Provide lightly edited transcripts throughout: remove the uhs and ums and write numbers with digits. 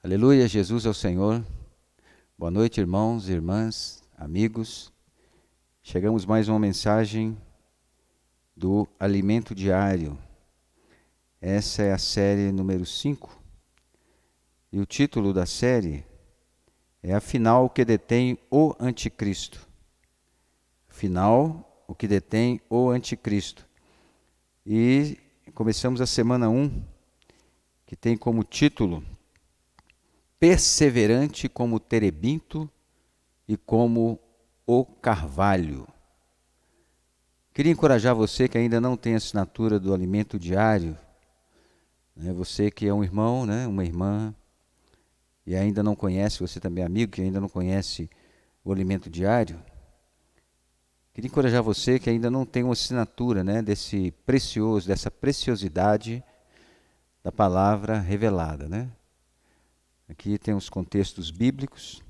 Aleluia, Jesus é o Senhor. Boa noite, irmãos, irmãs, amigos. Chegamos mais uma mensagem do Alimento Diário. Essa é a série número 5. E o título da série é Afinal, o que detém o Anticristo. Afinal, o que detém o Anticristo. E começamos a semana 1, que tem como título Perseverante como o terebinto e como o carvalho. Queria encorajar você que ainda não tem assinatura do Alimento Diário, você que é um irmão, uma irmã, e ainda não conhece, você também é amigo que ainda não conhece o Alimento Diário. Queria encorajar você que ainda não tem uma assinatura desse precioso, dessa preciosidade da palavra revelada, Aqui tem os contextos bíblicos.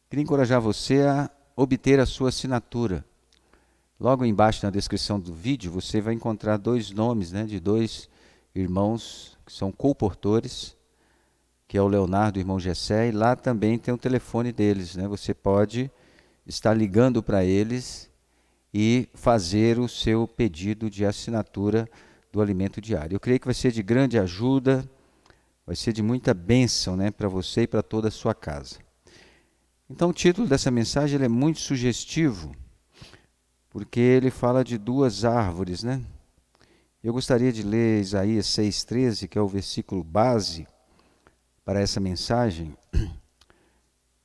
Queria encorajar você a obter a sua assinatura. Logo embaixo na descrição do vídeo, você vai encontrar dois nomes de dois irmãos que são co-portores, que é o Leonardo e o irmão Gessé, e lá também tem o telefone deles. Você pode estar ligando para eles e fazer o seu pedido de assinatura do Alimento Diário. Eu creio que vai ser de grande ajuda, vai ser de muita bênção para você e para toda a sua casa. Então o título dessa mensagem ele é muito sugestivo, porque ele fala de duas árvores. Eu gostaria de ler Isaías 6,13, que é o versículo base para essa mensagem.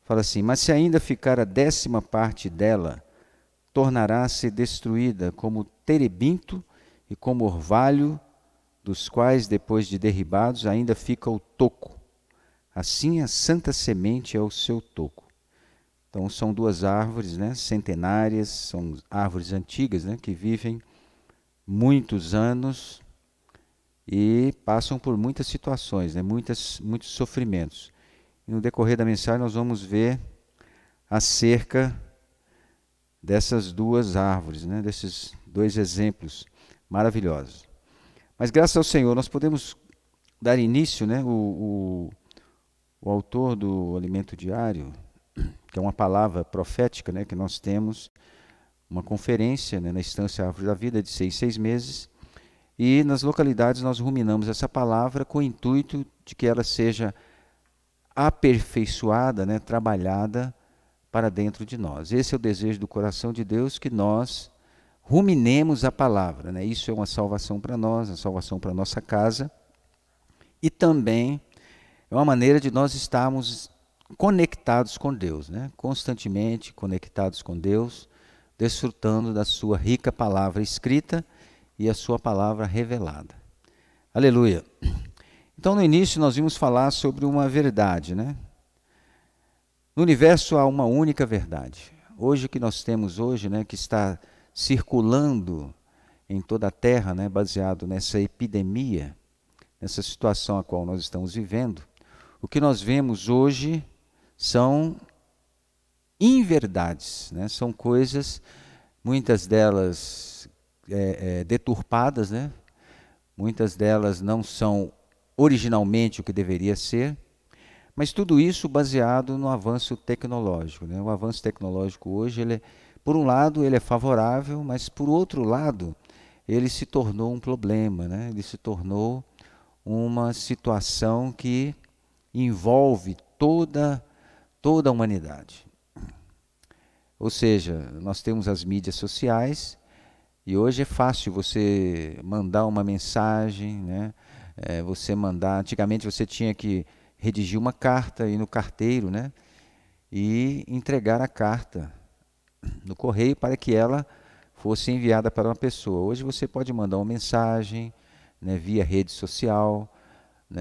Fala assim: mas se ainda ficar a 10ª parte dela, tornará-se destruída como terebinto e como orvalho, dos quais, depois de derribados, ainda fica o toco. Assim a santa semente é o seu toco. Então são duas árvores centenárias, são árvores antigas que vivem muitos anos e passam por muitas situações, muitos sofrimentos. E no decorrer da mensagem nós vamos ver acerca dessas duas árvores, desses dois exemplos maravilhosos. Mas graças ao Senhor nós podemos dar início, o autor do Alimento Diário, que é uma palavra profética que nós temos, uma conferência na Estância Árvore da Vida de 6 meses, e nas localidades nós ruminamos essa palavra com o intuito de que ela seja aperfeiçoada, trabalhada para dentro de nós. Esse é o desejo do coração de Deus, que nós ruminemos a palavra. Isso é uma salvação para nós, uma salvação para a nossa casa, e também é uma maneira de nós estarmos conectados com Deus, constantemente conectados com Deus, desfrutando da sua rica palavra escrita e a sua palavra revelada. Aleluia! Então, no início, nós vimos falar sobre uma verdade, No universo há uma única verdade. Hoje, o que nós temos hoje, que está circulando em toda a Terra, baseado nessa epidemia, nessa situação a qual nós estamos vivendo, o que nós vemos hoje são inverdades, são coisas, muitas delas deturpadas, muitas delas não são originalmente o que deveria ser, mas tudo isso baseado no avanço tecnológico. O avanço tecnológico hoje, por um lado, ele é favorável, mas por outro lado, ele se tornou um problema, ele se tornou uma situação que envolve toda a humanidade. Ou seja, nós temos as mídias sociais, e hoje é fácil você mandar uma mensagem, você mandar. Antigamente você tinha que redigir uma carta, ir no carteiro, e entregar a carta no correio para que ela fosse enviada para uma pessoa. Hoje você pode mandar uma mensagem via rede social.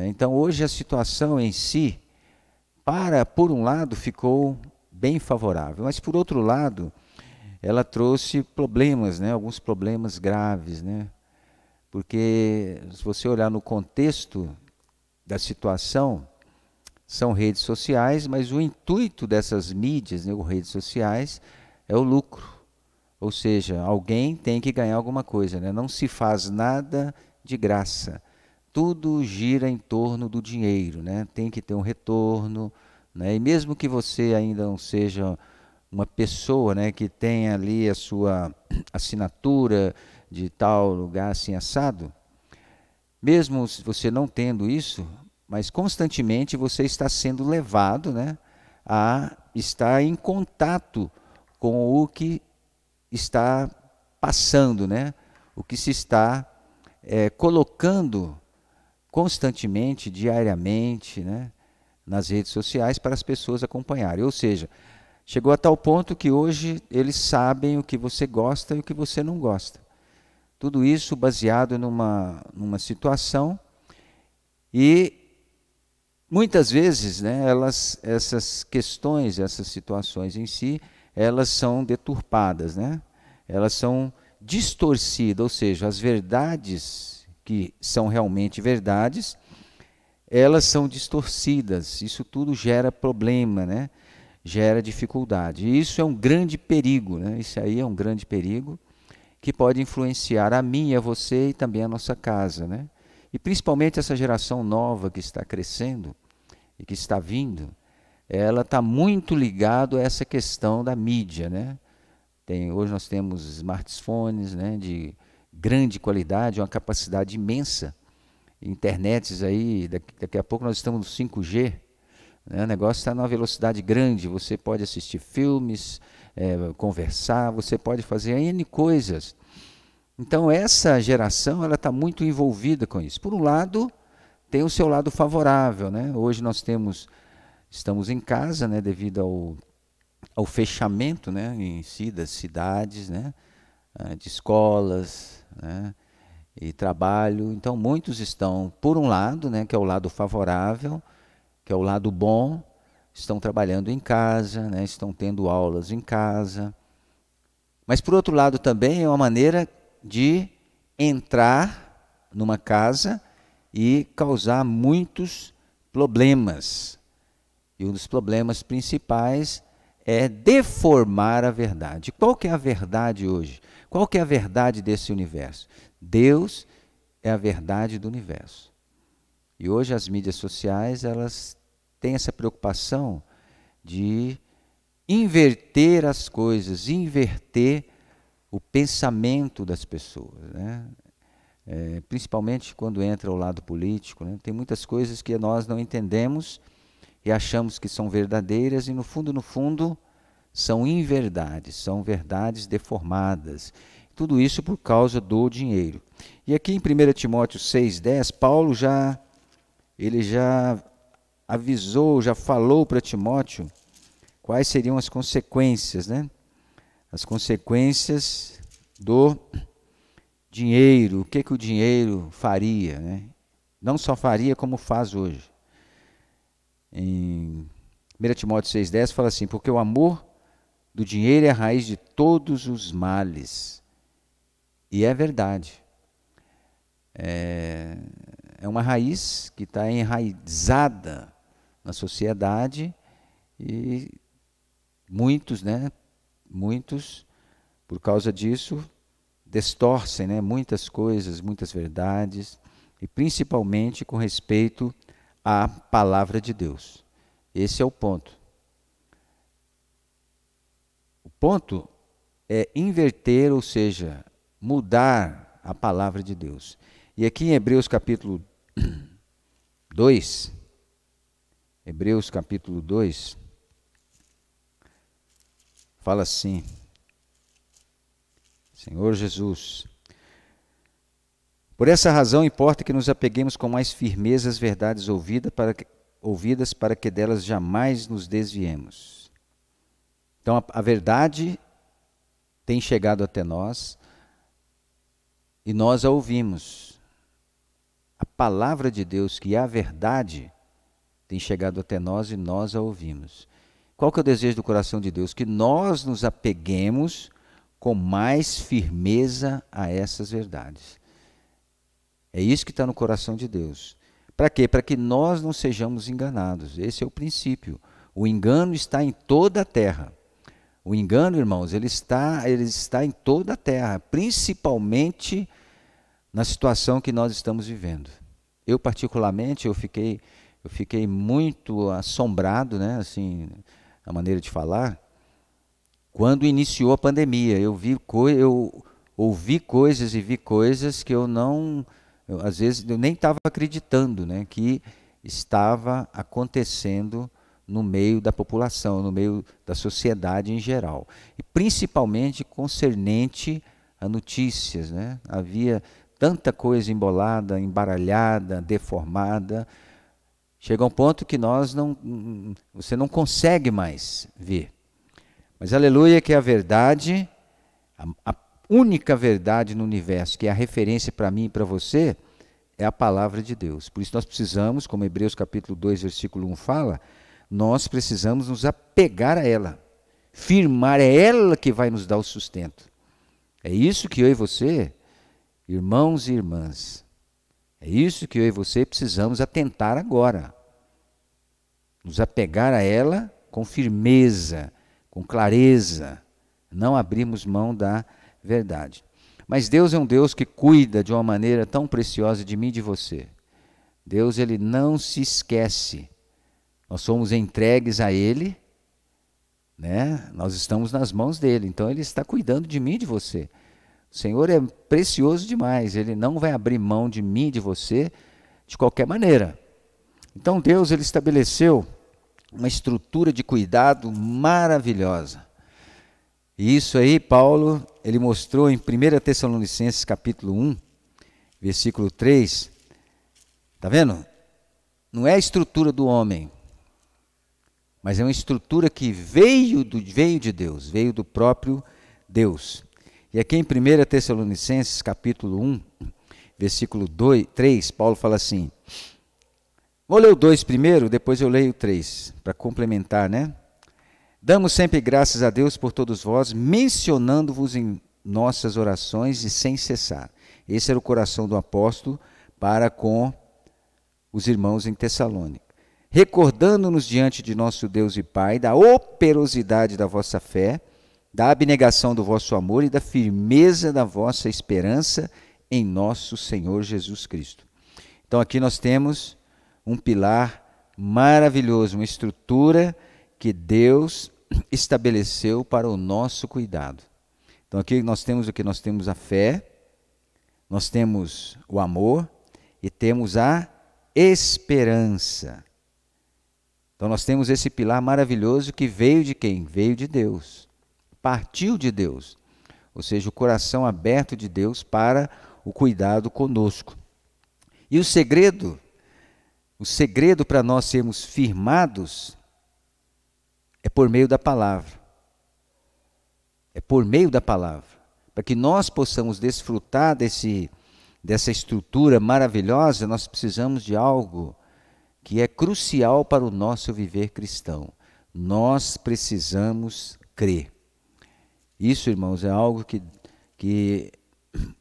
Então hoje a situação em si, por um lado, ficou bem favorável, mas por outro lado, ela trouxe problemas, alguns problemas graves, porque se você olhar no contexto da situação, são redes sociais, mas o intuito dessas mídias, ou redes sociais, é o lucro. Ou seja, alguém tem que ganhar alguma coisa, Não se faz nada de graça. tudo gira em torno do dinheiro, né? Tem que ter um retorno, né? E mesmo que você ainda não seja uma pessoa, né, que tenha ali a sua assinatura de tal lugar assim assado, mesmo se você não tendo isso, mas constantemente você está sendo levado, né, a estar em contato com o que está passando, né, o que se está colocando constantemente, diariamente, né, nas redes sociais para as pessoas acompanharem. Ou seja, chegou a tal ponto que hoje eles sabem o que você gosta e o que você não gosta. Tudo isso baseado numa situação e muitas vezes, né, essas questões, essas situações em si, elas são deturpadas, né? Elas são distorcidas, ou seja, as verdades que são realmente verdades, elas são distorcidas. Isso tudo gera problema, né? Gera dificuldade. E isso é um grande perigo, né? Isso aí é um grande perigo que pode influenciar a mim e a você e também a nossa casa, né? E principalmente essa geração nova que está crescendo e que está vindo, ela está muito ligada a essa questão da mídia, né? Hoje nós temos smartphones, né, de grande qualidade, uma capacidade imensa, internets aí, daqui a pouco nós estamos no 5G, né? O negócio está numa velocidade grande, você pode assistir filmes, conversar, você pode fazer N coisas. Então essa geração ela está muito envolvida com isso. Por um lado, tem o seu lado favorável, né? Hoje nós estamos em casa, né, devido ao fechamento, né, em si das cidades, né, de escolas, né, e trabalho. Então muitos estão, por um lado, né, que é o lado favorável, que é o lado bom, estão trabalhando em casa, né, estão tendo aulas em casa. Mas por outro lado também é uma maneira de entrar numa casa e causar muitos problemas. E um dos problemas principais é deformar a verdade. Qual que é a verdade hoje? Qual que é a verdade desse universo? Deus é a verdade do universo. E hoje as mídias sociais, elas têm essa preocupação de inverter as coisas, inverter o pensamento das pessoas, né? Principalmente quando entra o lado político, né? Tem muitas coisas que nós não entendemos e achamos que são verdadeiras e no fundo, são inverdades, são verdades deformadas. Tudo isso por causa do dinheiro. E aqui em 1 Timóteo 6,10, Paulo ele já avisou, já falou para Timóteo quais seriam as consequências, né? As consequências do dinheiro, o que o dinheiro faria, né? Não só faria como faz hoje. Em 1 Timóteo 6,10 fala assim, porque o amor do dinheiro é a raiz de todos os males. E é verdade. É uma raiz que está enraizada na sociedade e muitos, né? Muitos, por causa disso, distorcem, né, muitas coisas, muitas verdades, e principalmente com respeito à palavra de Deus. Esse é o ponto. O ponto é inverter, ou seja, mudar a palavra de Deus. E aqui em Hebreus capítulo 2, Hebreus capítulo 2, fala assim, Senhor Jesus, por essa razão importa que nos apeguemos com mais firmeza às verdades ouvidas para que delas jamais nos desviemos. Então a verdade tem chegado até nós e nós a ouvimos. A palavra de Deus, que é a verdade, tem chegado até nós e nós a ouvimos. Qual que é o desejo do coração de Deus? Que nós nos apeguemos com mais firmeza a essas verdades. É isso que está no coração de Deus. Para quê? Para que nós não sejamos enganados. Esse é o princípio. O engano está em toda a terra. O engano, irmãos, ele está em toda a terra, principalmente na situação que nós estamos vivendo. Eu particularmente, eu fiquei muito assombrado, né, assim, a maneira de falar, quando iniciou a pandemia. Eu ouvi coisas e vi coisas que às vezes eu nem estava acreditando, né, que estava acontecendo no meio da população, no meio da sociedade em geral, e principalmente concernente a notícias, né? Havia tanta coisa embolada, embaralhada, deformada, chega a um ponto que você não consegue mais ver. Mas aleluia que a verdade, a única verdade no universo, que é a referência para mim e para você, é a palavra de Deus. Por isso nós precisamos, como Hebreus capítulo 2, versículo 1 fala, nós precisamos nos apegar a ela, firmar, é ela que vai nos dar o sustento. É isso que eu e você, irmãos e irmãs, é isso que eu e você precisamos atentar agora. Nos apegar a ela com firmeza, com clareza, não abrirmos mão da verdade. Mas Deus é um Deus que cuida de uma maneira tão preciosa de mim e de você. Deus, ele não se esquece. Nós somos entregues a Ele, né? Nós estamos nas mãos dele, então Ele está cuidando de mim e de você. O Senhor é precioso demais, Ele não vai abrir mão de mim e de você de qualquer maneira. Então Deus, ele estabeleceu uma estrutura de cuidado maravilhosa. E isso aí, Paulo, ele mostrou em 1 Tessalonicenses capítulo 1, versículo 3. Está vendo? Não é a estrutura do homem, mas é uma estrutura que veio de Deus, veio do próprio Deus. E aqui em 1 Tessalonicenses capítulo 1, versículo 3, Paulo fala assim, vou ler o 2 primeiro, depois eu leio o 3, para complementar, né? Damos sempre graças a Deus por todos vós, mencionando-vos em nossas orações e sem cessar. Esse era o coração do apóstolo para com os irmãos em Tessalônica. Recordando-nos diante de nosso Deus e Pai da operosidade da vossa fé, da abnegação do vosso amor e da firmeza da vossa esperança em nosso Senhor Jesus Cristo. Então aqui nós temos um pilar maravilhoso, uma estrutura que Deus estabeleceu para o nosso cuidado. Então aqui nós temos o que? Nós temos a fé, nós temos o amor e temos a esperança. Então nós temos esse pilar maravilhoso que veio de quem? Veio de Deus, partiu de Deus, ou seja, o coração aberto de Deus para o cuidado conosco. E o segredo para nós sermos firmados é por meio da palavra. É por meio da palavra. Para que nós possamos desfrutar dessa estrutura maravilhosa, nós precisamos de algo que é crucial para o nosso viver cristão. Nós precisamos crer. Isso, irmãos, é algo que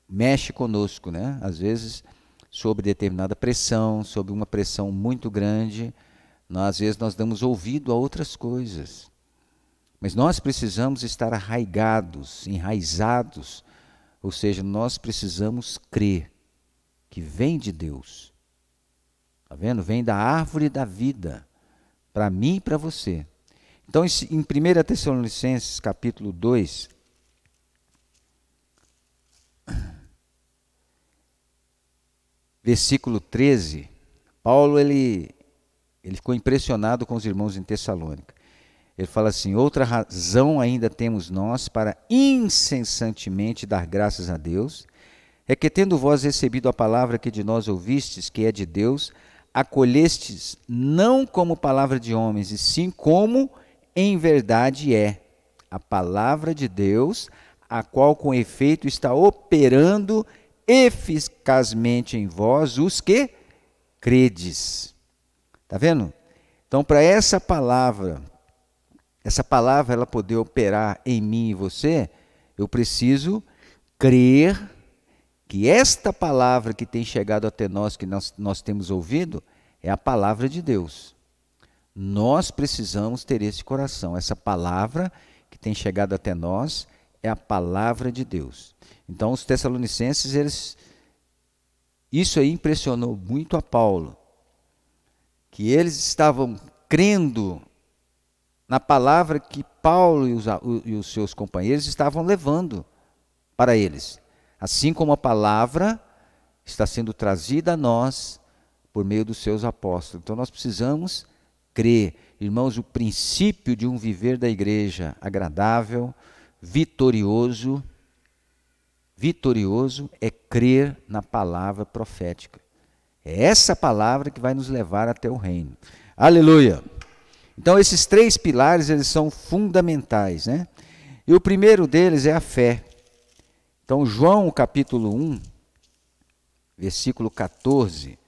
mexe conosco, né? Às vezes, sob determinada pressão, sob uma pressão muito grande, às vezes nós damos ouvido a outras coisas. Mas nós precisamos estar arraigados, enraizados, ou seja, nós precisamos crer que vem de Deus. Está vendo? Vem da árvore da vida, para mim e para você. Então, em 1 Tessalonicenses capítulo 2, versículo 13, Paulo ele ficou impressionado com os irmãos em Tessalônica. Ele fala assim, outra razão ainda temos nós para incessantemente dar graças a Deus, é que tendo vós recebido a palavra que de nós ouvistes, que é de Deus, acolhestes não como palavra de homens, e sim como em verdade é a palavra de Deus, a qual com efeito está operando eficazmente em vós os que credes. Está vendo? Então, para essa palavra ela poder operar em mim e você, eu preciso crer que esta palavra que tem chegado até nós, que nós temos ouvido, é a palavra de Deus. Nós precisamos ter esse coração. Essa palavra que tem chegado até nós é a palavra de Deus. Então, os tessalonicenses, Isso aí impressionou muito a Paulo, que eles estavam crendo na palavra que Paulo e os seus companheiros estavam levando para eles. Assim como a palavra está sendo trazida a nós por meio dos seus apóstolos. Então nós precisamos crer. Irmãos, o princípio de um viver da igreja agradável, vitorioso é crer na palavra profética. É essa palavra que vai nos levar até o reino. Aleluia! Então esses 3 pilares, eles são fundamentais, né? E o primeiro deles é a fé. Então João capítulo 1, versículo 14,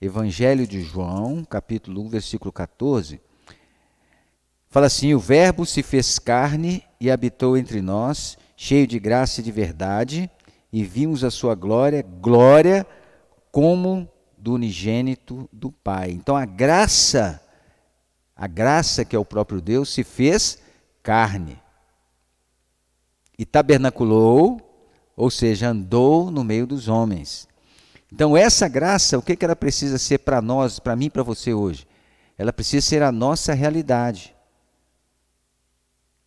Evangelho de João, capítulo 1, versículo 14, fala assim: o verbo se fez carne e habitou entre nós, cheio de graça e de verdade, e vimos a sua glória, glória como do unigênito do Pai. Então a graça que é o próprio Deus, se fez carne e tabernaculou, ou seja, andou no meio dos homens. Então essa graça, o que ela precisa ser para nós, para mim e para você hoje? Ela precisa ser a nossa realidade.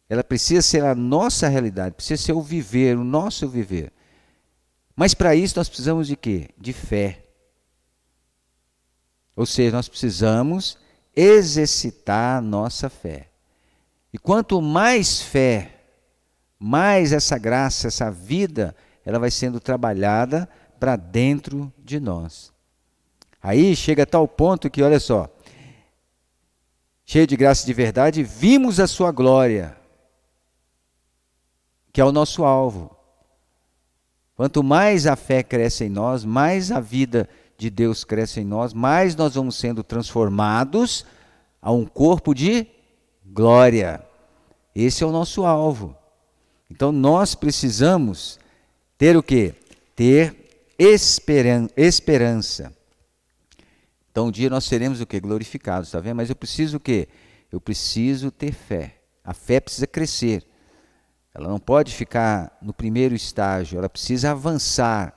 Ela precisa ser a nossa realidade, precisa ser o viver, o nosso viver. Mas para isso nós precisamos de quê? De fé. Ou seja, nós precisamos exercitar a nossa fé. E quanto mais fé, mais essa graça, essa vida, ela vai sendo trabalhada para dentro de nós. Aí chega a tal ponto que, olha só, cheio de graça e de verdade, vimos a sua glória, que é o nosso alvo. Quanto mais a fé cresce em nós, mais a vida de Deus cresce em nós, mais nós vamos sendo transformados a um corpo de glória. Esse é o nosso alvo. Então nós precisamos ter o quê? Ter esperança. Então um dia nós seremos o quê? Glorificados, está vendo? Mas eu preciso o quê? Eu preciso ter fé. A fé precisa crescer. Ela não pode ficar no primeiro estágio, ela precisa avançar.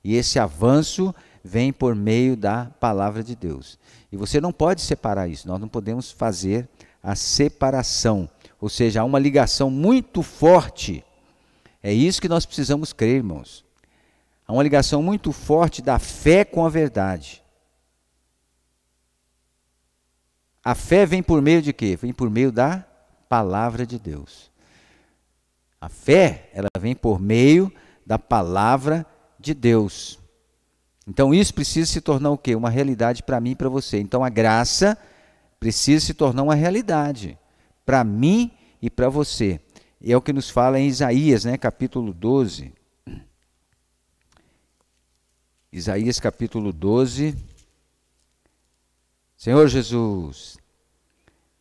E esse avanço vem por meio da palavra de Deus. E você não pode separar isso, nós não podemos fazer a separação. Ou seja, há uma ligação muito forte. É isso que nós precisamos crer, irmãos. Há uma ligação muito forte da fé com a verdade. A fé vem por meio de quê? Vem por meio da palavra de Deus. A fé, ela vem por meio da palavra de Deus. Então isso precisa se tornar o quê? Uma realidade para mim e para você. Então a graça precisa se tornar uma realidade para mim e para você. E é o que nos fala em Isaías, né, capítulo 12. Isaías capítulo 12. Senhor Jesus,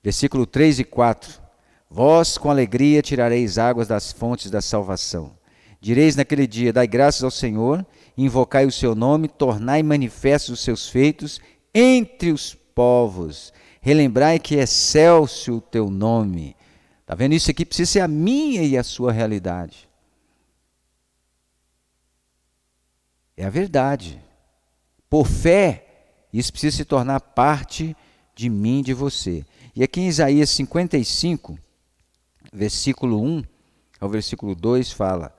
versículo 3 e 4. Vós com alegria tirareis águas das fontes da salvação. Direis naquele dia, dai graças ao Senhor, invocai o seu nome, tornai manifestos os seus feitos entre os povos. Relembrai que é excelso o teu nome. Está vendo? Isso aqui precisa ser a minha e a sua realidade. É a verdade. Por fé, isso precisa se tornar parte de mim e de você. E aqui em Isaías 55, versículo 1 ao versículo 2 fala: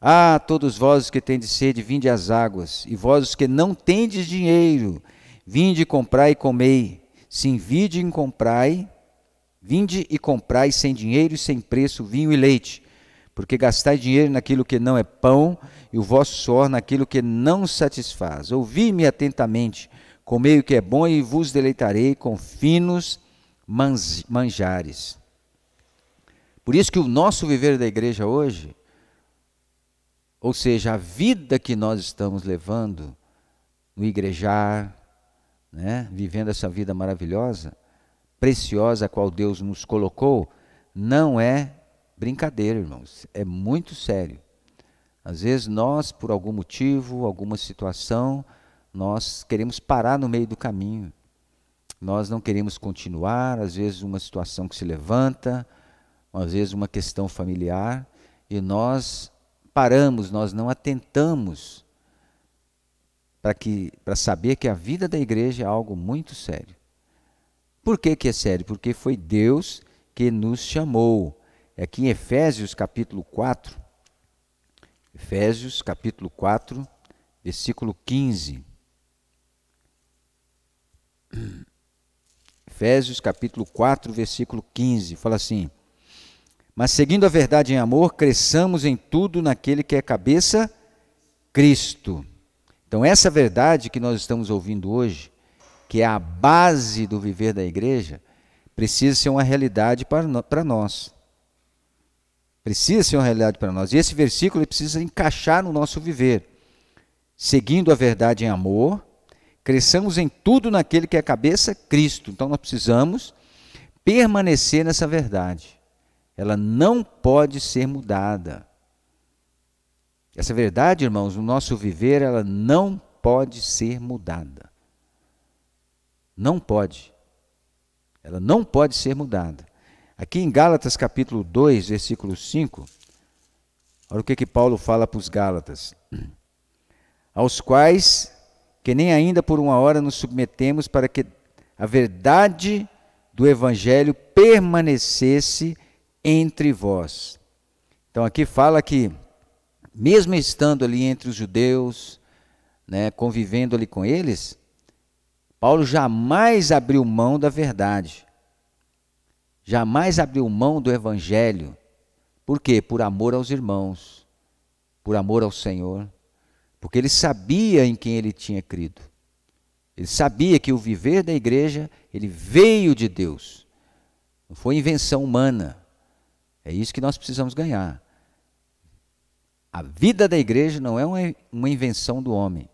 Ah, todos vós que tendes sede, vinde às águas, e vós os que não tendes dinheiro, vinde comprai e comei. Sim, vinde e comprai sem dinheiro e sem preço vinho e leite, porque gastai dinheiro naquilo que não é pão, e o vosso suor naquilo que não satisfaz. Ouvi-me atentamente, comei o que é bom, e vos deleitarei com finos manjares. Por isso que o nosso viver da igreja hoje, ou seja, a vida que nós estamos levando no igrejar, né, vivendo essa vida maravilhosa, preciosa, a qual Deus nos colocou, não é brincadeira, irmãos, é muito sério. Às vezes nós, por algum motivo, alguma situação, nós queremos parar no meio do caminho. Nós não queremos continuar, às vezes uma situação que se levanta, às vezes uma questão familiar, e nós paramos, nós não atentamos para saber que a vida da igreja é algo muito sério. Por que é sério? Porque foi Deus que nos chamou. Aqui em Efésios capítulo 4, versículo 15. Efésios capítulo 4, versículo 15, fala assim: mas seguindo a verdade em amor, cresçamos em tudo naquele que é cabeça, Cristo. Então essa verdade que nós estamos ouvindo hoje, que é a base do viver da igreja, precisa ser uma realidade para nós. Precisa ser uma realidade para nós. E esse versículo ele precisa encaixar no nosso viver. Seguindo a verdade em amor, cresçamos em tudo naquele que é a cabeça, Cristo. Então nós precisamos permanecer nessa verdade. Ela não pode ser mudada. Essa verdade, irmãos, no nosso viver, ela não pode ser mudada. Não pode. Ela não pode ser mudada. Aqui em Gálatas capítulo 2, versículo 5, olha o que Paulo fala para os Gálatas. Aos quais, que nem ainda por uma hora nos submetemos para que a verdade do Evangelho permanecesse entre vós. Então aqui fala que, mesmo estando ali entre os judeus, né, convivendo ali com eles, Paulo jamais abriu mão da verdade. Jamais abriu mão do Evangelho. Por quê? Por amor aos irmãos, por amor ao Senhor, porque ele sabia em quem ele tinha crido. Ele sabia que o viver da igreja, ele veio de Deus. Não foi invenção humana. É isso que nós precisamos ganhar. A vida da igreja não é uma invenção do homem.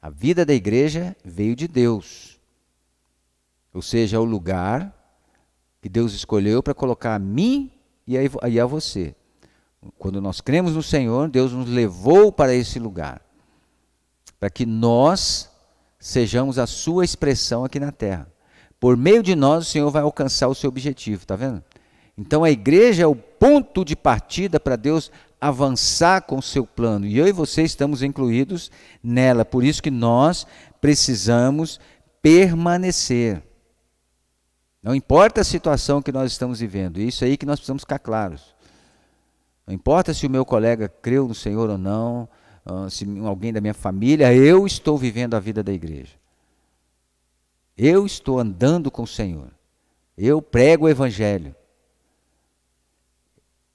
A vida da igreja veio de Deus. Ou seja, é o lugar que Deus escolheu para colocar a mim e a você. Quando nós cremos no Senhor, Deus nos levou para esse lugar, para que nós sejamos a sua expressão aqui na terra. Por meio de nós, o Senhor vai alcançar o seu objetivo, está vendo? Então a igreja é o ponto de partida para Deus avançar com o seu plano. E eu e você estamos incluídos nela. Por isso que nós precisamos permanecer. Não importa a situação que nós estamos vivendo. É isso aí que nós precisamos ficar claros. Não importa se o meu colega creu no Senhor ou não, se alguém da minha família, eu estou vivendo a vida da igreja. Eu estou andando com o Senhor. Eu prego o Evangelho.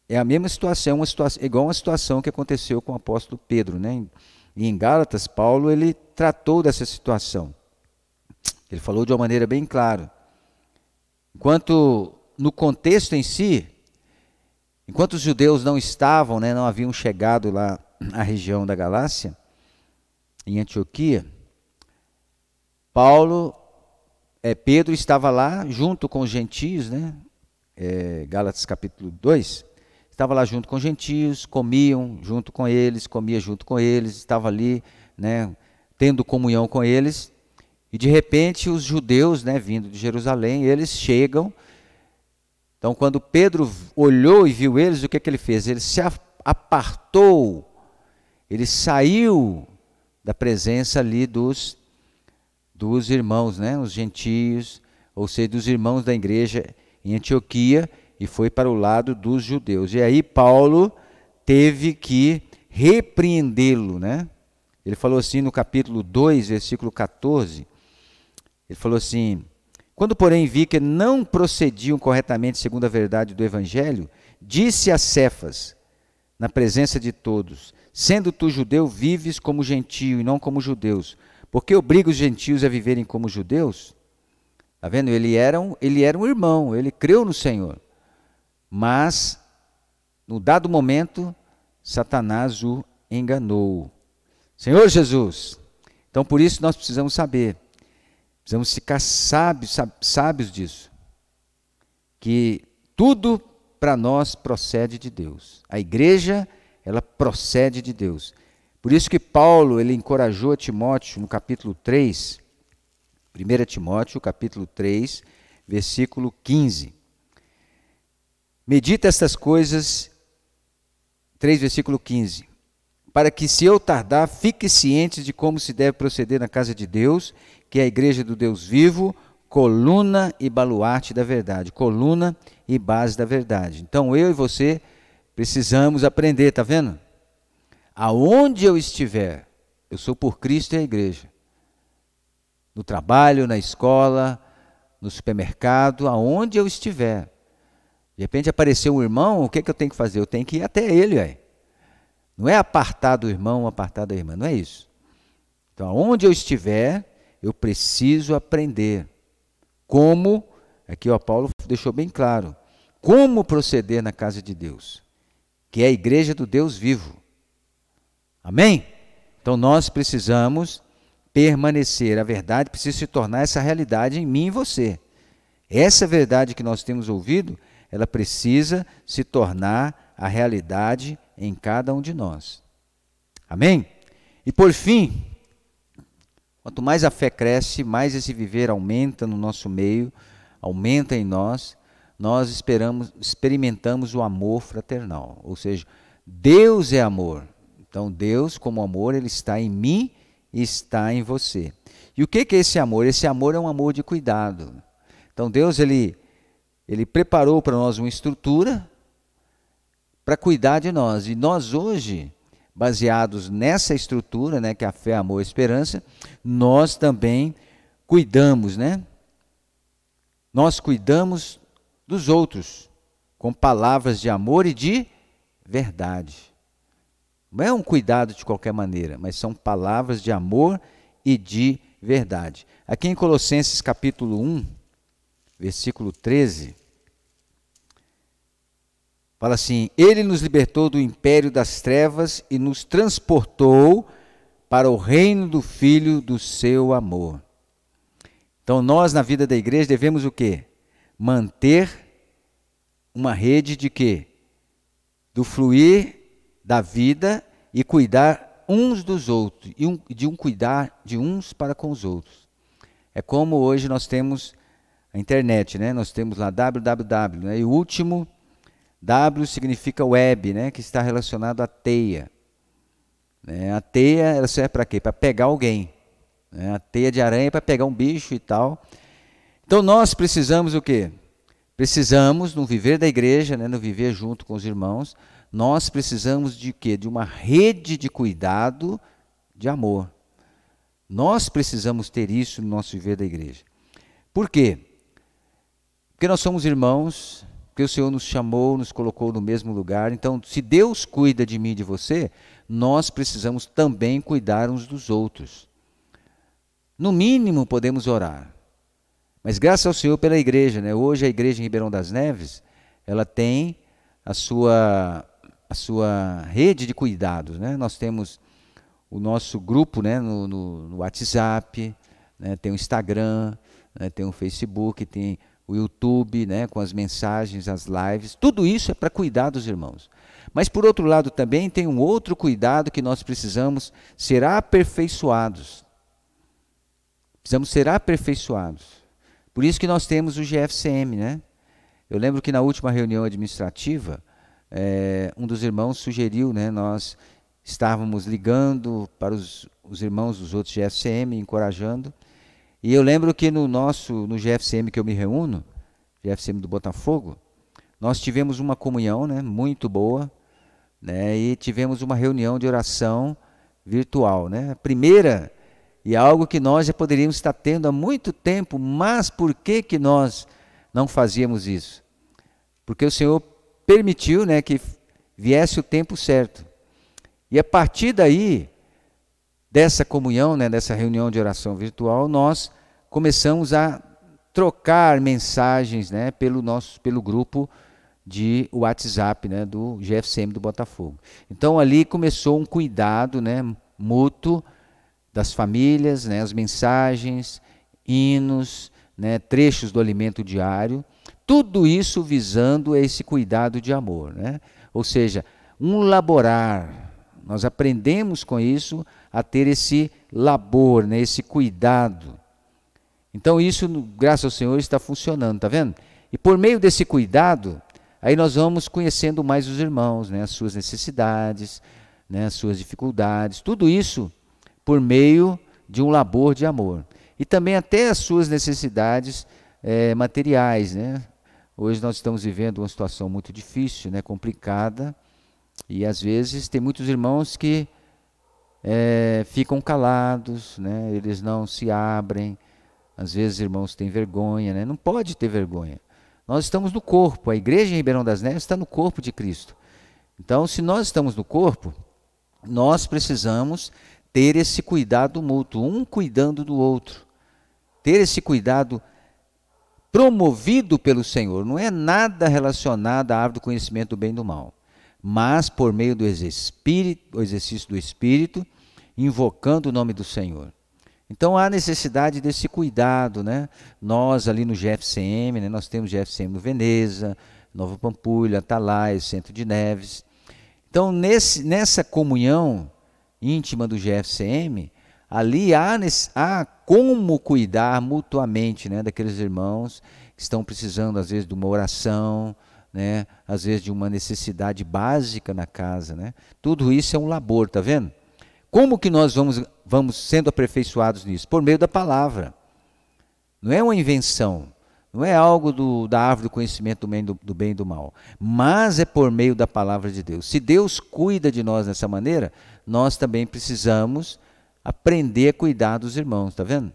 É a mesma situação, igual uma situação que aconteceu com o apóstolo Pedro, né? E em Gálatas, Paulo ele tratou dessa situação. Ele falou de uma maneira bem clara. Enquanto no contexto em si, enquanto os judeus não estavam, né, não haviam chegado lá à região da Galácia, em Antioquia, Pedro estava lá junto com os gentios, né? Gálatas capítulo 2, estava lá junto com os gentios, comia junto com eles, estava ali, né, tendo comunhão com eles, e de repente os judeus, né, vindo de Jerusalém, eles chegam. Então quando Pedro olhou e viu eles, o que ele fez? Ele se apartou, ele saiu da presença ali dos irmãos, né, os gentios, ou seja, dos irmãos da igreja em Antioquia, e foi para o lado dos judeus. E aí Paulo teve que repreendê-lo, né? Ele falou assim no capítulo 2, versículo 14, ele falou assim: quando porém vi que não procediam corretamente segundo a verdade do Evangelho, disse a Cefas, na presença de todos: sendo tu judeu, vives como gentio e não como judeus, porque obriga os gentios a viverem como judeus? Está vendo? Ele era um irmão, ele creu no Senhor. Mas, no dado momento, Satanás o enganou. Senhor Jesus! Então, por isso nós precisamos saber, precisamos ficar sábios disso, que tudo para nós procede de Deus. A igreja, ela procede de Deus. Por isso que Paulo, ele encorajou Timóteo no capítulo 3, 1 Timóteo, capítulo 3, versículo 15. Medita estas coisas, 3 versículo 15, para que, se eu tardar, fique ciente de como se deve proceder na casa de Deus, que é a igreja do Deus vivo, coluna e baluarte da verdade, coluna e base da verdade. Então eu e você precisamos aprender, tá vendo? Aonde eu estiver, eu sou por Cristo e a igreja. No trabalho, na escola, no supermercado, aonde eu estiver. De repente apareceu um irmão, o que eu tenho que fazer? Eu tenho que ir até ele, aí. Não é apartar do irmão, apartar da irmã, não é isso. Então, aonde eu estiver, eu preciso aprender. Como, aqui o Paulo deixou bem claro, como proceder na casa de Deus, que é a igreja do Deus vivo. Amém? Então nós precisamos permanecer, a verdade precisa se tornar essa realidade em mim e você. Essa verdade que nós temos ouvido, ela precisa se tornar a realidade em cada um de nós. Amém? E por fim, quanto mais a fé cresce, mais esse viver aumenta no nosso meio, aumenta em nós, nós experimentamos o amor fraternal. Ou seja, Deus é amor. Então Deus, como amor, ele está em mim e está em você. E o que é esse amor? Esse amor é um amor de cuidado. Então Deus, ele preparou para nós uma estrutura para cuidar de nós. E nós hoje, baseados nessa estrutura, né, que é a fé, amor e esperança, nós também cuidamos, né? Nós cuidamos dos outros com palavras de amor e de verdade. Não é um cuidado de qualquer maneira, mas são palavras de amor e de verdade. Aqui em Colossenses capítulo 1, versículo 13, fala assim: Ele nos libertou do império das trevas e nos transportou para o reino do Filho do seu amor. Então nós, na vida da igreja, devemos o quê? Manter uma rede de quê? Do fluir da vida e cuidar uns dos outros, e cuidar de uns para com os outros. É como hoje nós temos a internet, né? Nós temos lá www, né? E o último W significa web, né? Que está relacionado à teia. Né? A teia, ela serve para quê? Para pegar alguém. Né? A teia de aranha é para pegar um bicho e tal. Então nós precisamos o quê? Precisamos, no viver da igreja, né? No viver junto com os irmãos, nós precisamos de quê? De uma rede de cuidado, de amor. Nós precisamos ter isso no nosso viver da igreja. Por quê? Porque nós somos irmãos, porque o Senhor nos chamou, nos colocou no mesmo lugar. Então, se Deus cuida de mim e de você, nós precisamos também cuidar uns dos outros. No mínimo, podemos orar. Mas graças ao Senhor pela igreja, né? Hoje a igreja em Ribeirão das Neves, ela tem a sua rede de cuidados, né? Nós temos o nosso grupo, né? no WhatsApp, né? Tem o Instagram, né? Tem o Facebook, tem o YouTube, né? Com as mensagens, as lives. Tudo isso é para cuidar dos irmãos. Mas por outro lado também tem um outro cuidado que nós precisamos ser aperfeiçoados. Precisamos ser aperfeiçoados. Por isso que nós temos o GFCM, né? Eu lembro que na última reunião administrativa, um dos irmãos sugeriu, né? Nós estávamos ligando para os irmãos dos outros GFCM, encorajando. E eu lembro que no GFCM que eu me reúno, GFCM do Botafogo, nós tivemos uma comunhão, né? Muito boa, né? E tivemos uma reunião de oração virtual, né? A primeira. E algo que nós já poderíamos estar tendo há muito tempo, mas por que nós não fazíamos isso? Porque o Senhor permitiu, né, que viesse o tempo certo. E a partir daí, dessa comunhão, né, dessa reunião de oração virtual, nós começamos a trocar mensagens, né, pelo grupo de WhatsApp, né, do GFCM do Botafogo. Então ali começou um cuidado, né, mútuo, das famílias, né, as mensagens, hinos, né, trechos do alimento diário, tudo isso visando esse cuidado de amor, né? Ou seja, um laborar, nós aprendemos com isso a ter esse labor, né, esse cuidado. Então isso, graças ao Senhor, está funcionando, tá vendo? E por meio desse cuidado, aí nós vamos conhecendo mais os irmãos, né, as suas necessidades, né, as suas dificuldades, tudo isso por meio de um labor de amor. E também até as suas necessidades materiais, né? Hoje nós estamos vivendo uma situação muito difícil, né, complicada, e às vezes tem muitos irmãos que ficam calados, né? Eles não se abrem. Às vezes irmãos têm vergonha, né? Não pode ter vergonha. Nós estamos no corpo, a igreja em Ribeirão das Neves está no corpo de Cristo. Então, se nós estamos no corpo, nós precisamos ter esse cuidado mútuo, um cuidando do outro. Ter esse cuidado promovido pelo Senhor. Não é nada relacionado à árvore do conhecimento do bem e do mal, mas por meio do exercício do Espírito, invocando o nome do Senhor. Então há necessidade desse cuidado, né? Nós ali no GFCM, né? Nós temos GFCM no Veneza, Nova Pampulha, Atalaia, Centro de Neves. Então nessa comunhão íntima do GFCM, ali há como cuidar mutuamente, né? Daqueles irmãos que estão precisando às vezes de uma oração, né? Às vezes de uma necessidade básica na casa, né? Tudo isso é um labor, tá vendo? Como que nós vamos sendo aperfeiçoados nisso? Por meio da palavra. Não é uma invenção, não é algo da árvore do conhecimento do bem e do mal, mas é por meio da palavra de Deus. Se Deus cuida de nós dessa maneira, nós também precisamos aprender a cuidar dos irmãos, tá vendo?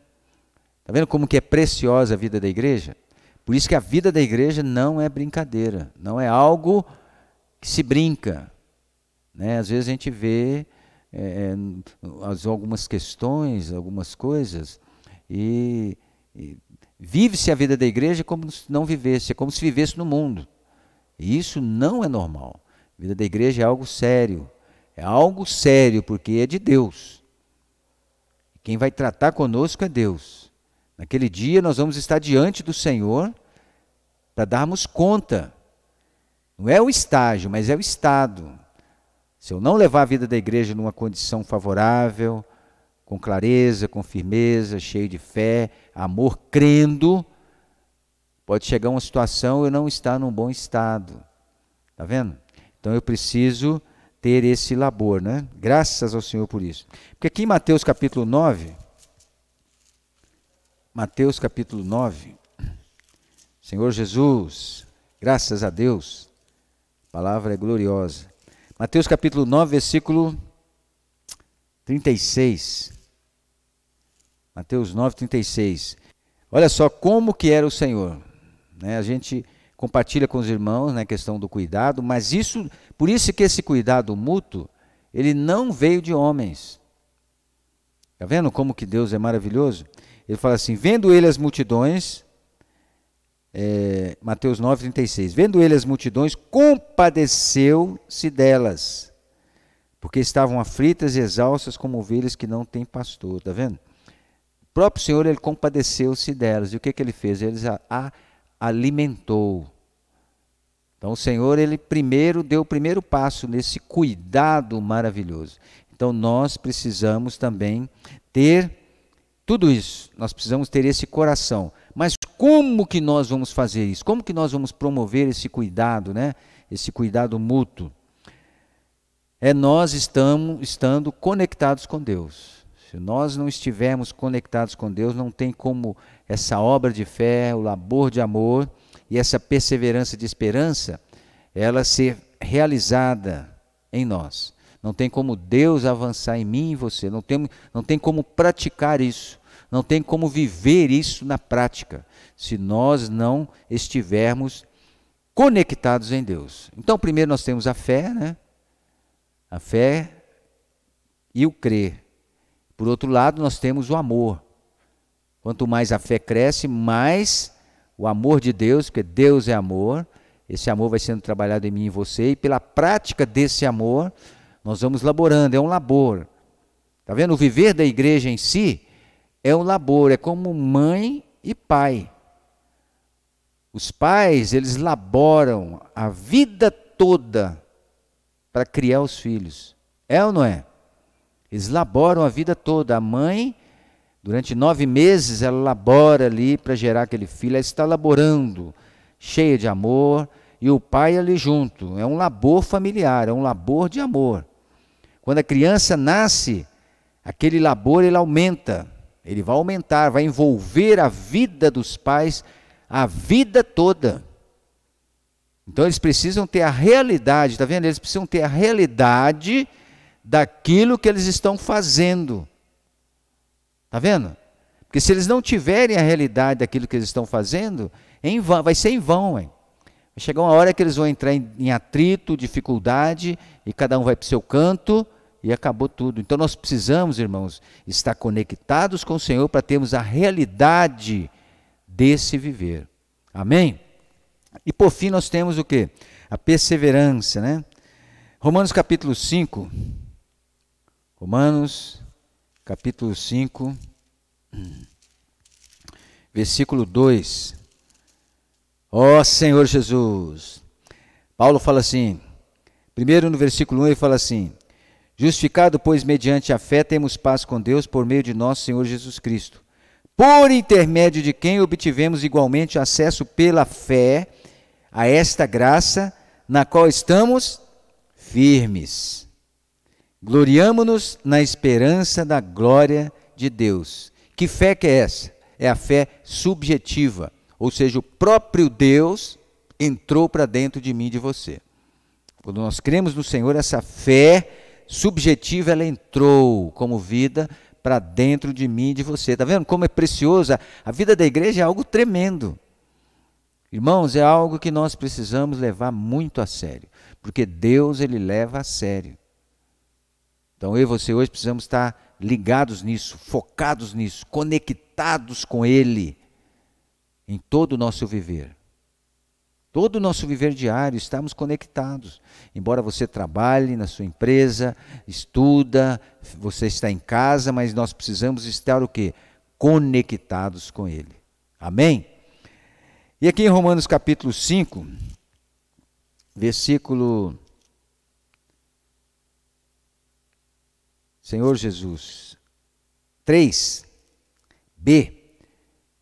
Tá vendo como que é preciosa a vida da igreja? Por isso que a vida da igreja não é brincadeira, não é algo que se brinca, né? Às vezes a gente vê algumas questões, algumas coisas, e vive-se a vida da igreja como se não vivesse, é como se vivesse no mundo. E isso não é normal. A vida da igreja é algo sério porque é de Deus. Quem vai tratar conosco é Deus. Naquele dia nós vamos estar diante do Senhor para darmos conta. Não é o estágio, mas é o estado. Se eu não levar a vida da igreja numa condição favorável, com clareza, com firmeza, cheio de fé, amor, crendo, pode chegar uma situação eu não estar num bom estado. Está vendo? Então eu preciso ter esse labor, né? Graças ao Senhor por isso. Porque aqui em Mateus capítulo 9, Senhor Jesus, graças a Deus, a palavra é gloriosa. Mateus capítulo 9, versículo 36. Mateus 9, 36. Olha só como que era o Senhor, né? A gente compartilha com os irmãos, né, a questão do cuidado, mas por isso que esse cuidado mútuo, ele não veio de homens. Está vendo como que Deus é maravilhoso? Ele fala assim, vendo ele as multidões, Mateus 9, 36, vendo ele as multidões, compadeceu-se delas, porque estavam aflitas e exaustas como ovelhas que não têm pastor. Está vendo? O próprio Senhor, ele compadeceu-se delas. E o que ele fez? Ele a alimentou. Então o Senhor, ele deu o primeiro passo nesse cuidado maravilhoso. Então nós precisamos também ter tudo isso. Nós precisamos ter esse coração. Mas como que nós vamos fazer isso? Como que nós vamos promover esse cuidado, né? Esse cuidado mútuo? É nós estando conectados com Deus. Se nós não estivermos conectados com Deus, não tem como essa obra de fé, o labor de amor e essa perseverança de esperança, ela ser realizada em nós. Não tem como Deus avançar em mim e em você. Não tem como praticar isso. Não tem como viver isso na prática, se nós não estivermos conectados em Deus. Então, primeiro nós temos a fé, né? A fé e o crer. Por outro lado, nós temos o amor. Quanto mais a fé cresce, mais o amor de Deus, porque Deus é amor, esse amor vai sendo trabalhado em mim e em você, e pela prática desse amor, nós vamos laborando, é um labor. Está vendo? O viver da igreja em si é um labor, é como mãe e pai. Os pais, eles laboram a vida toda para criar os filhos. É ou não é? Eles laboram a vida toda. A mãe, durante 9 meses, ela labora ali para gerar aquele filho. Ela está laborando, cheia de amor, e o pai ali junto. É um labor familiar, é um labor de amor. Quando a criança nasce, aquele labor ele aumenta, ele vai aumentar, vai envolver a vida dos pais a vida toda. Então eles precisam ter a realidade, está vendo? Eles precisam ter a realidade daquilo que eles estão fazendo. Está vendo? Porque se eles não tiverem a realidade daquilo que eles estão fazendo, em vão, vai ser em vão. Vai chegar uma hora que eles vão entrar em atrito, dificuldade, e cada um vai para o seu canto, e acabou tudo. Então nós precisamos, irmãos, estar conectados com o Senhor para termos a realidade desse viver. Amém? E por fim nós temos o quê? A perseverança, né? Romanos capítulo 5. Romanos capítulo 5, versículo 2. Ó Senhor Jesus. Paulo fala assim, primeiro no versículo 1 ele fala assim: justificado, pois, mediante a fé, temos paz com Deus por meio de nosso Senhor Jesus Cristo, por intermédio de quem obtivemos igualmente acesso pela fé a esta graça, na qual estamos firmes. Gloriamo-nos na esperança da glória de Deus. Que fé que é essa? É a fé subjetiva, ou seja, o próprio Deus entrou para dentro de mim e de você. Quando nós cremos no Senhor, essa fé subjetiva, ela entrou como vida para dentro de mim e de você. Está vendo como é preciosa? A vida da igreja é algo tremendo. Irmãos, é algo que nós precisamos levar muito a sério, porque Deus, ele leva a sério. Então eu e você hoje precisamos estar ligados nisso, focados nisso, conectados com Ele, em todo o nosso viver. Todo o nosso viver diário, estamos conectados. Embora você trabalhe na sua empresa, estuda, você está em casa, mas nós precisamos estar o quê? Conectados com Ele. Amém? E aqui em Romanos capítulo 5, versículo... Senhor Jesus, 3b,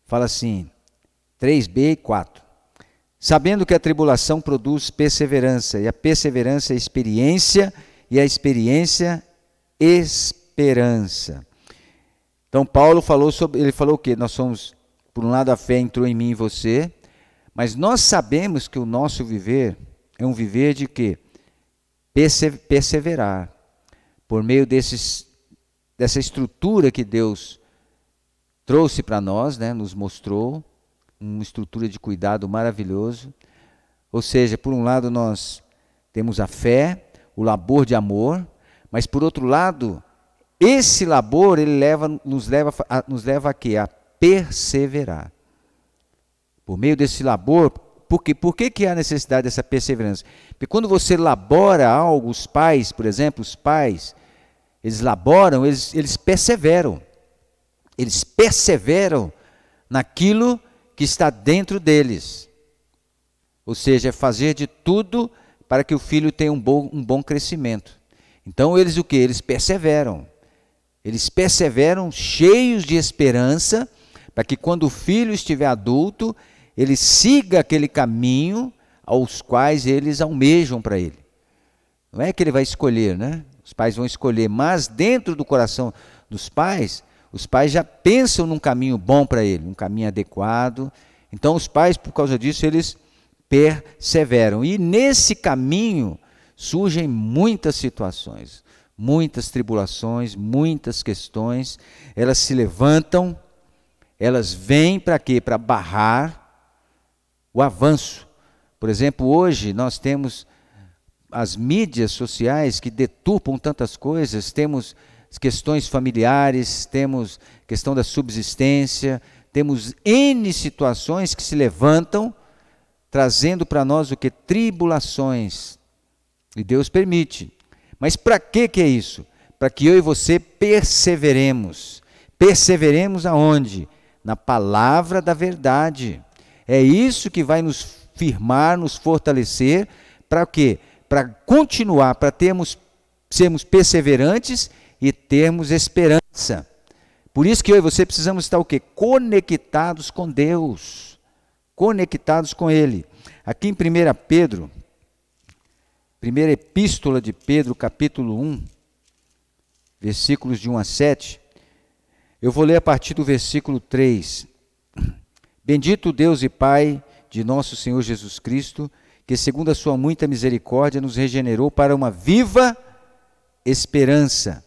fala assim, 3b e 4. Sabendo que a tribulação produz perseverança, e a perseverança é experiência, e a experiência esperança. Então Paulo falou ele falou o quê? Nós somos, por um lado a fé entrou em mim e em você, mas nós sabemos que o nosso viver é um viver de quê? Perseverar. Por meio dessa estrutura que Deus trouxe para nós, né, nos mostrou, uma estrutura de cuidado maravilhoso. Ou seja, por um lado nós temos a fé, o labor de amor, mas por outro lado, esse labor ele nos leva a quê? A perseverar. Por meio desse labor, por que há necessidade dessa perseverança? Porque quando você labora algo, os pais, por exemplo, os pais, eles laboram, eles perseveram. Eles perseveram naquilo que está dentro deles. Ou seja, é fazer de tudo para que o filho tenha um bom crescimento. Então eles o quê? Eles perseveram. Eles perseveram cheios de esperança, para que quando o filho estiver adulto, ele siga aquele caminho aos quais eles almejam para ele. Não é que ele vai escolher, né? Os pais vão escolher, mas dentro do coração dos pais, os pais já pensam num caminho bom para ele, um caminho adequado. Então os pais, por causa disso, eles perseveram. E nesse caminho surgem muitas situações, muitas tribulações, muitas questões. Elas se levantam, elas vêm para quê? Para barrar o avanço. Por exemplo, hoje nós temos as mídias sociais que deturpam tantas coisas, temos questões familiares, temos questão da subsistência, temos N situações que se levantam, trazendo para nós o que? Tribulações. E Deus permite. Mas para que é isso? Para que eu e você perseveremos. Perseveremos aonde? Na palavra da verdade. É isso que vai nos firmar, nos fortalecer, para o quê? Para continuar, para sermos perseverantes e termos esperança. Por isso que eu e você precisamos estar o quê? Conectados com Deus, conectados com Ele. Aqui em 1 Pedro, primeira epístola de Pedro, capítulo 1, versículos de 1 a 7. Eu vou ler a partir do versículo 3. Bendito Deus e Pai de nosso Senhor Jesus Cristo, que segundo a sua muita misericórdia nos regenerou para uma viva esperança,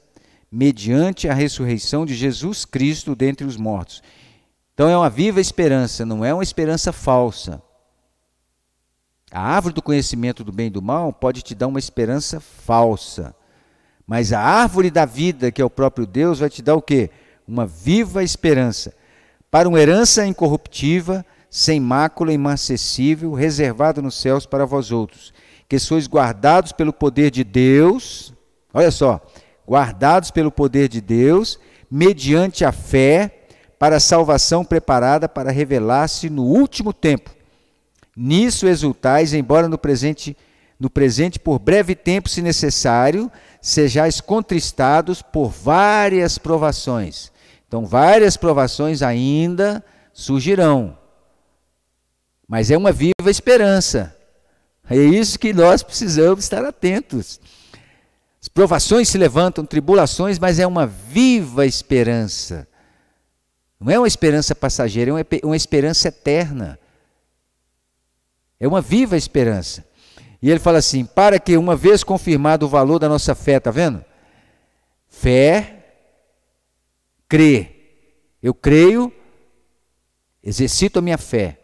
mediante a ressurreição de Jesus Cristo dentre os mortos. Então é uma viva esperança, não é uma esperança falsa. A árvore do conhecimento do bem e do mal pode te dar uma esperança falsa, mas a árvore da vida, que é o próprio Deus, vai te dar o quê? Uma viva esperança, para uma herança incorruptível, sem mácula, imarcessível, reservada nos céus para vós outros, que sois guardados pelo poder de Deus, olha só, guardados pelo poder de Deus, mediante a fé, para a salvação preparada para revelar-se no último tempo. Nisso exultais, embora no presente por breve tempo, se necessário, sejais contristados por várias provações. Então, várias provações ainda surgirão. Mas é uma viva esperança. É isso que nós precisamos estar atentos. As provações se levantam, tribulações, mas é uma viva esperança. Não é uma esperança passageira, é uma esperança eterna. É uma viva esperança. E ele fala assim, para que uma vez confirmado o valor da nossa fé, está vendo? Fé, crê. Eu creio, exercito a minha fé.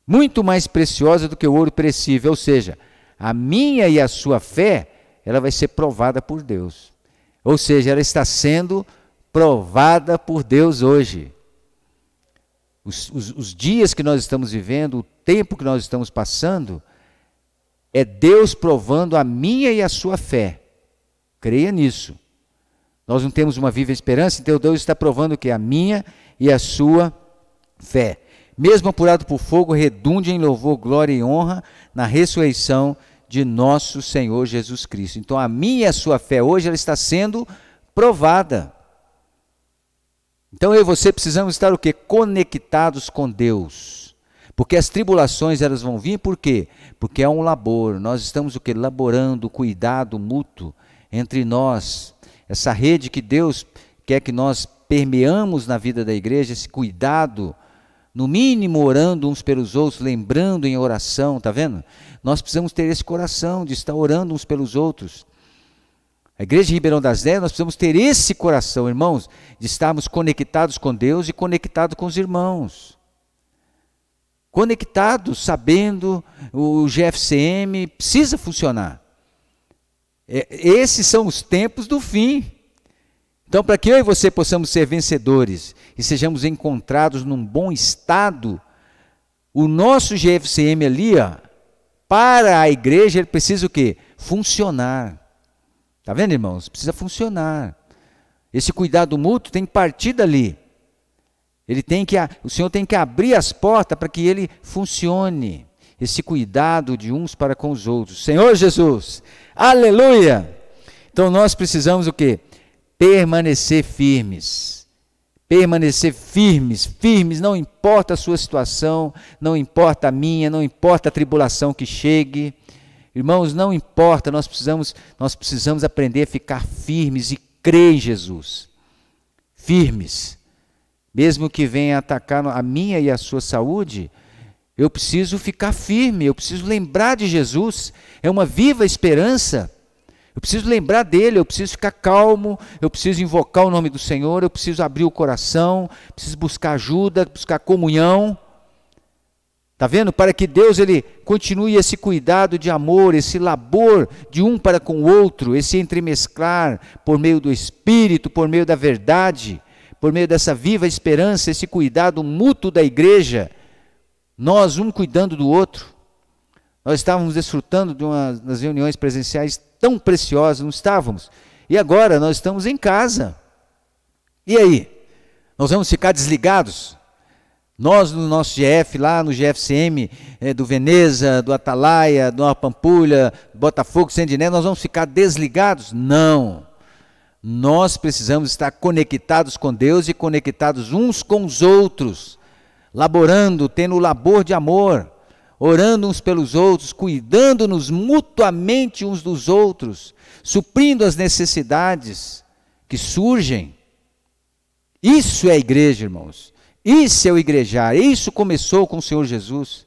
Muito mais preciosa do que o ouro perecível, ou seja, a minha e a sua fé, ela vai ser provada por Deus. Ou seja, ela está sendo provada por Deus hoje. Os dias que nós estamos vivendo, o tempo que nós estamos passando, é Deus provando a minha e a sua fé. Creia nisso. Nós não temos uma viva esperança, então Deus está provando que a minha e a sua fé, mesmo apurado por fogo, redunde em louvor, glória e honra na ressurreição de nosso Senhor Jesus Cristo. Então a minha e a sua fé hoje, ela está sendo provada. Então eu e você precisamos estar o quê? Conectados com Deus. Porque as tribulações, elas vão vir, por quê? Porque é um labor. Nós estamos o quê? Laborando, cuidado mútuo entre nós. Essa rede que Deus quer que nós permeamos na vida da igreja, esse cuidado, no mínimo orando uns pelos outros, lembrando em oração, está vendo? Nós precisamos ter esse coração de estar orando uns pelos outros. A igreja de Ribeirão das Neves, nós precisamos ter esse coração, irmãos, de estarmos conectados com Deus e conectados com os irmãos. Conectados, sabendo, o GFCM precisa funcionar. Esses são os tempos do fim. Então, para que eu e você possamos ser vencedores e sejamos encontrados num bom estado, o nosso GFCM ali, ó, para a igreja, ele precisa o quê? Funcionar. Está vendo, irmãos? Precisa funcionar. Esse cuidado mútuo tem que partir dali. O Senhor tem que abrir as portas para que ele funcione. Esse cuidado de uns para com os outros. Senhor Jesus, aleluia! Então nós precisamos o quê? Permanecer firmes. Permanecer firmes, não importa a sua situação, não importa a minha, não importa a tribulação que chegue. Irmãos, não importa, nós precisamos aprender a ficar firmes e crer em Jesus. Firmes. Mesmo que venha atacar a minha e a sua saúde, eu preciso ficar firme, eu preciso lembrar de Jesus. É uma viva esperança. Eu preciso lembrar dele, eu preciso ficar calmo, eu preciso invocar o nome do Senhor, eu preciso abrir o coração, preciso buscar ajuda, buscar comunhão. Está vendo? Para que Deus ele continue esse cuidado de amor, esse labor de um para com o outro, esse entremesclar por meio do Espírito, por meio da verdade, por meio dessa viva esperança, esse cuidado mútuo da igreja, nós um cuidando do outro. Nós estávamos desfrutando de uma das reuniões presenciais tão preciosas, não estávamos? E agora nós estamos em casa. E aí? Nós vamos ficar desligados? Nós no nosso GF, lá no GFCM, do Veneza, do Atalaia, do Nova Pampulha, Botafogo, Sendiné, nós vamos ficar desligados? Não. Nós precisamos estar conectados com Deus e conectados uns com os outros, laborando, tendo o labor de amor. orando uns pelos outros, cuidando-nos mutuamente uns dos outros, suprindo as necessidades que surgem. Isso é a igreja, irmãos. Isso é o igrejar. Isso começou com o Senhor Jesus.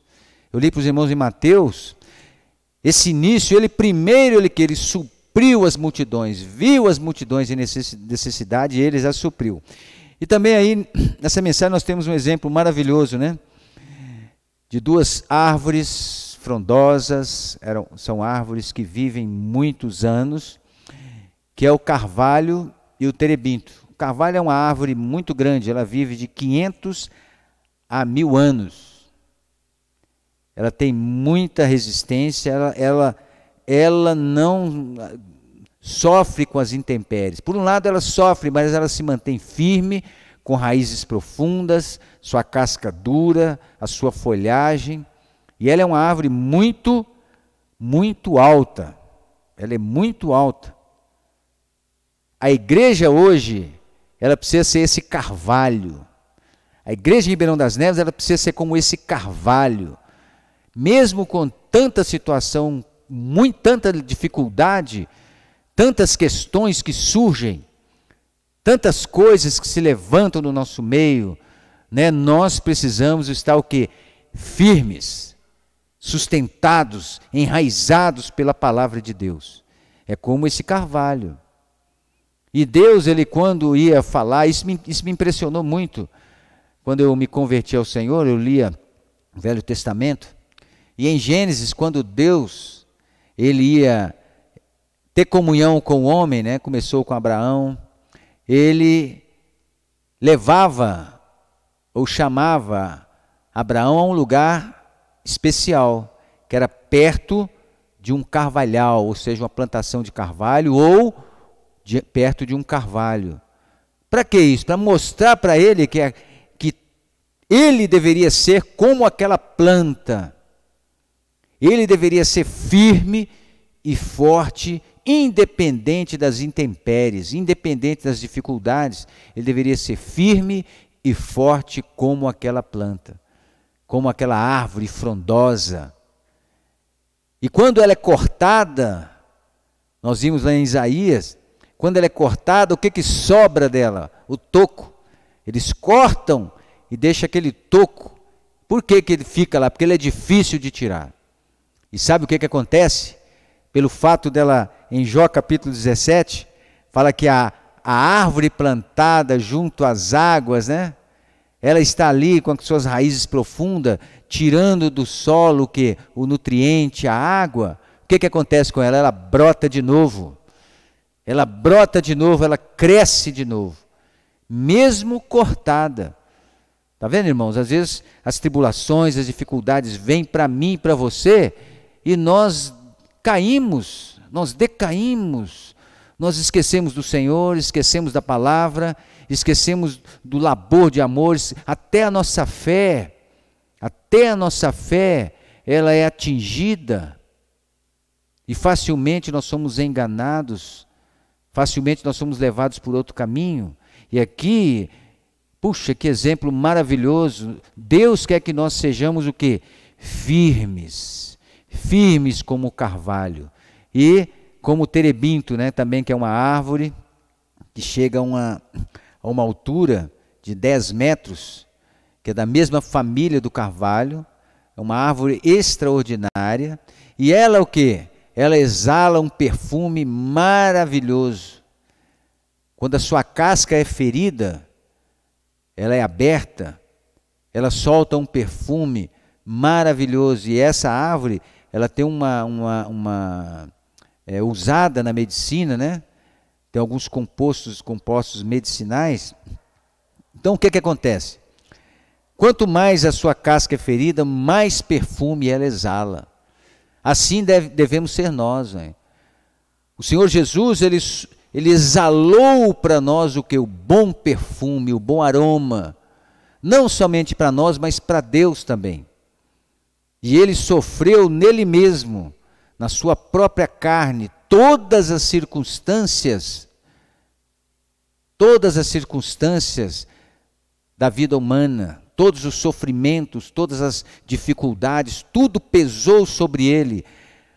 Eu li para os irmãos em Mateus, esse início, ele supriu as multidões, viu as multidões em necessidade e eles as supriu. E também aí, nessa mensagem, nós temos um exemplo maravilhoso, né? De duas árvores frondosas, são árvores que vivem muitos anos, que é o carvalho e o terebinto. O carvalho é uma árvore muito grande, ela vive de 500 a 1000 anos. Ela tem muita resistência, ela não sofre com as intempéries. Por um lado ela sofre, mas ela se mantém firme, com raízes profundas, sua casca dura, a sua folhagem. E ela é uma árvore muito, muito alta. Ela é muito alta. A igreja hoje, ela precisa ser esse carvalho. A igreja de Ribeirão das Neves, ela precisa ser como esse carvalho. Mesmo com tanta situação, tanta dificuldade, tantas questões que surgem, tantas coisas que se levantam no nosso meio, né? Nós precisamos estar o quê? Firmes, sustentados, enraizados pela palavra de Deus. É como esse carvalho. E Deus, ele quando ia falar, isso me impressionou muito. Quando eu me converti ao Senhor, eu lia o Velho Testamento, e em Gênesis, quando Deus, ele ia ter comunhão com o homem, né? Começou com Abraão, ele levava ou chamava Abraão a um lugar especial, que era perto de um carvalhal, ou seja, uma plantação de carvalho, ou perto de um carvalho. Para que isso? Para mostrar para ele que ele deveria ser como aquela planta. Ele deveria ser firme e forte, independente das intempéries, independente das dificuldades. Ele deveria ser firme e forte como aquela planta, como aquela árvore frondosa. E quando ela é cortada, nós vimos lá em Isaías, quando ela é cortada, o que sobra dela? O toco. Eles cortam e deixam aquele toco. Por que ele fica lá? Porque ele é difícil de tirar. E sabe o que acontece? Pelo fato dela, em Jó capítulo 17, fala que a árvore plantada junto às águas, né? Ela está ali com as suas raízes profundas, tirando do solo o quê? O nutriente, a água. O que acontece com ela? Ela brota de novo. Ela brota de novo, ela cresce de novo. Mesmo cortada. Está vendo, irmãos? Às vezes as tribulações, as dificuldades vêm para mim e para você, e nós caímos, nós decaímos, nós esquecemos do Senhor, esquecemos da palavra, esquecemos do labor de amores, até a nossa fé, ela é atingida, e facilmente nós somos enganados, facilmente nós somos levados por outro caminho. E aqui, puxa, que exemplo maravilhoso. Deus quer que nós sejamos o quê? Firmes como o carvalho. E como o terebinto, né, também, que é uma árvore que chega a uma altura de 10 metros, que é da mesma família do carvalho, é uma árvore extraordinária. E ela o quê? Ela exala um perfume maravilhoso. Quando a sua casca é ferida, ela é aberta, ela solta um perfume maravilhoso. E essa árvore, ela tem usada na medicina, né? Tem alguns compostos medicinais. Então o que acontece? Quanto mais a sua casca é ferida, mais perfume ela exala. Assim devemos ser nós, né? O Senhor Jesus, ele exalou para nós o que? O bom perfume, o bom aroma, não somente para nós, mas para Deus também. E ele sofreu nele mesmo, na sua própria carne, todas as circunstâncias da vida humana, todos os sofrimentos, todas as dificuldades, tudo pesou sobre ele.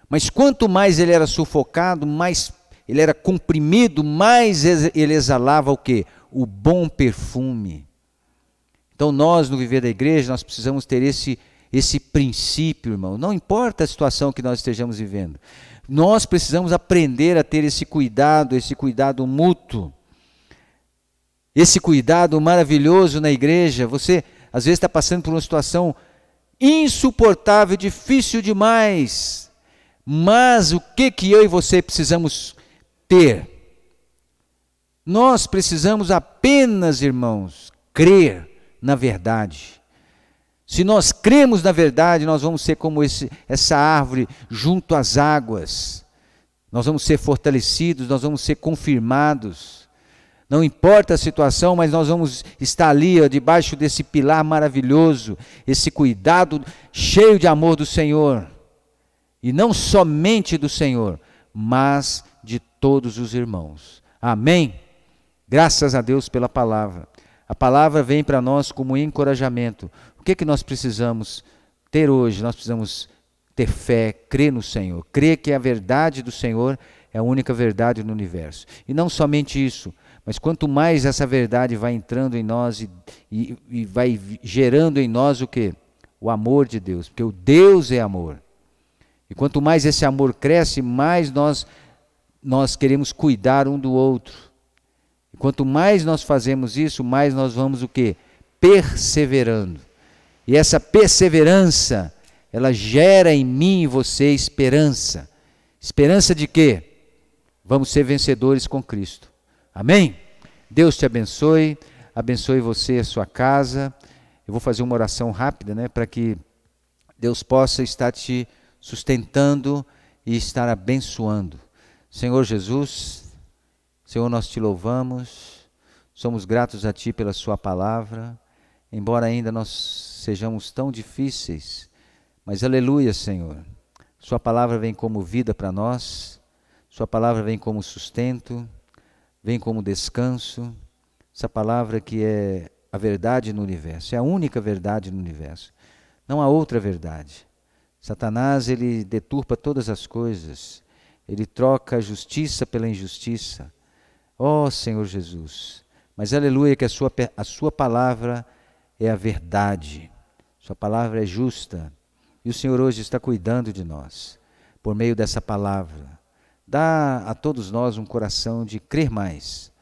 Mas quanto mais ele era sufocado, mais ele era comprimido, mais ele exalava o quê? O bom perfume. Então nós, no viver da igreja, nós precisamos ter esse princípio, irmão. Não importa a situação que nós estejamos vivendo. Nós precisamos aprender a ter esse cuidado mútuo. Esse cuidado maravilhoso na igreja. Você, às vezes, está passando por uma situação insuportável, difícil demais. Mas o que eu e você precisamos ter? Nós precisamos apenas, irmãos, crer na verdade. Se nós cremos na verdade, nós vamos ser como essa árvore junto às águas. Nós vamos ser fortalecidos, nós vamos ser confirmados. Não importa a situação, mas nós vamos estar ali, debaixo desse pilar maravilhoso, esse cuidado cheio de amor do Senhor. E não somente do Senhor, mas de todos os irmãos. Amém? Graças a Deus pela palavra. A palavra vem para nós como encorajamento. O que nós precisamos ter hoje? Nós precisamos ter fé, crer no Senhor. Crer que a verdade do Senhor é a única verdade no universo. E não somente isso, mas quanto mais essa verdade vai entrando em nós e vai gerando em nós o quê? O amor de Deus. Porque o Deus é amor. E quanto mais esse amor cresce, mais nós queremos cuidar um do outro. E quanto mais nós fazemos isso, mais nós vamos o quê? Perseverando. E essa perseverança, ela gera em mim e você esperança. Esperança de quê? Vamos ser vencedores com Cristo. Amém? Deus te abençoe, abençoe você e a sua casa. Eu vou fazer uma oração rápida, para que Deus possa estar te sustentando e estar abençoando. Senhor Jesus, Senhor, nós te louvamos, somos gratos a Ti pela Sua palavra, embora ainda nós sejamos tão difíceis, mas aleluia, Senhor, Sua palavra vem como vida para nós, Sua palavra vem como sustento, vem como descanso, essa palavra que é a verdade no universo, é a única verdade no universo, não há outra verdade. Satanás, ele deturpa todas as coisas, ele troca a justiça pela injustiça. Ó Senhor Jesus, mas aleluia que a sua palavra é a verdade, sua palavra é justa, e o Senhor hoje está cuidando de nós, por meio dessa palavra. Dá a todos nós um coração de crer mais,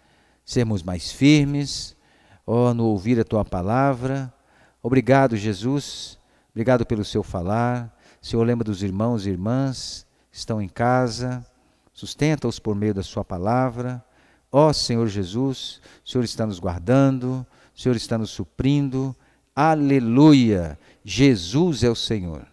sermos mais firmes, no ouvir a tua palavra. Obrigado, Jesus, obrigado pelo seu falar. Senhor, lembra dos irmãos e irmãs que estão em casa, sustenta-os por meio da sua palavra. Ó Senhor Jesus, o Senhor está nos guardando, o Senhor está nos suprindo. Aleluia! Jesus é o Senhor.